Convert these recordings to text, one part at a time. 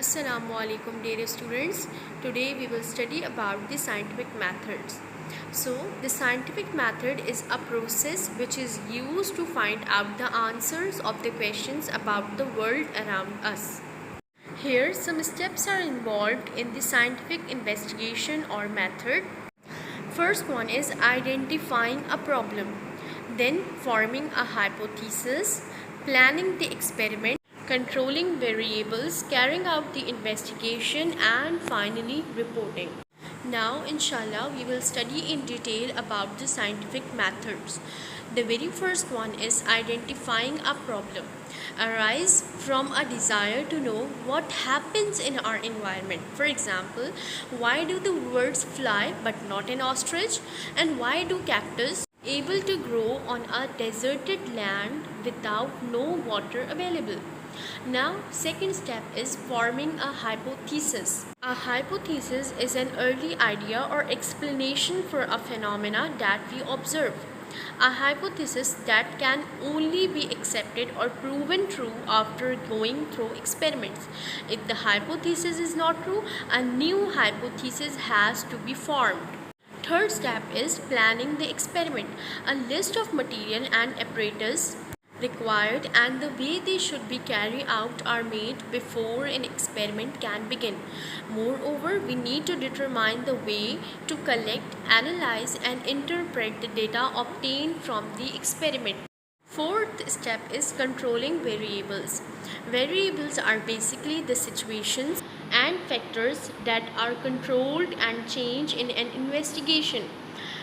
Assalamu alaikum dear students. Today we will study about the scientific methods. So the scientific method is a process which is used to find out the answers of the questions about the world around us. Here some steps are involved in the scientific investigation or method. First one is identifying a problem, then forming a hypothesis, planning the experiment, controlling variables, carrying out the investigation, and finally reporting. Now inshallah we will study in detail about the scientific methods. The very first one is identifying a problem. Arise from a desire to know what happens in our environment. For example, why do the birds fly but not an ostrich? And why do cactus able to grow on a deserted land without no water available? Now, second step is forming a hypothesis. A hypothesis is an early idea or explanation for a phenomena that we observe. A hypothesis that can only be accepted or proven true after going through experiments. If the hypothesis is not true, a new hypothesis has to be formed. Third step is planning the experiment. A list of material and apparatus required and the way they should be carried out are made before an experiment can begin. Moreover, we need to determine the way to collect, analyze and interpret the data obtained from the experiment. Fourth step is controlling variables. Variables are basically the situations and factors that are controlled and change in an investigation.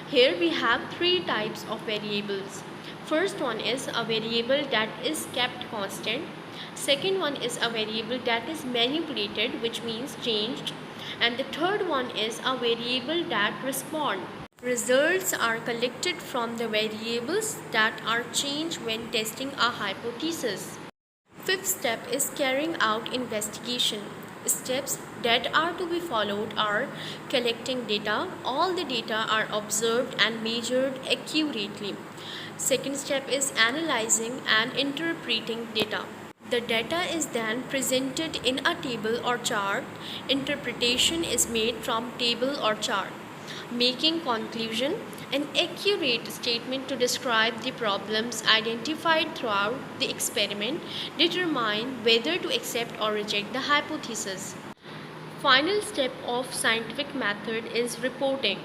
Here we have three types of variables. First one is a variable that is kept constant. Second one is a variable that is manipulated, which means changed. And the third one is a variable that responds. Results are collected from the variables that are changed when testing a hypothesis. Fifth step is carrying out investigation. Steps that are to be followed are collecting data. All the data are observed and measured accurately. Second step is analyzing and interpreting data. The data is then presented in a table or chart. Interpretation is made from table or chart. Making conclusion, an accurate statement to describe the problems identified throughout the experiment. Determine whether to accept or reject the hypothesis. Final step of scientific method is reporting.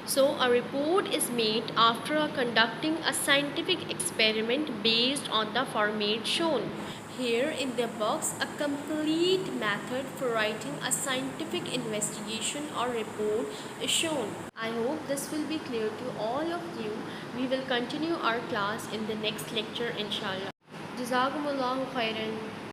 So a report is made after conducting a scientific experiment based on the format shown. Here in the box, a complete method for writing a scientific investigation or report is shown. I hope this will be clear to all of you. We will continue our class in the next lecture inshallah. Jazakumullahu khairan.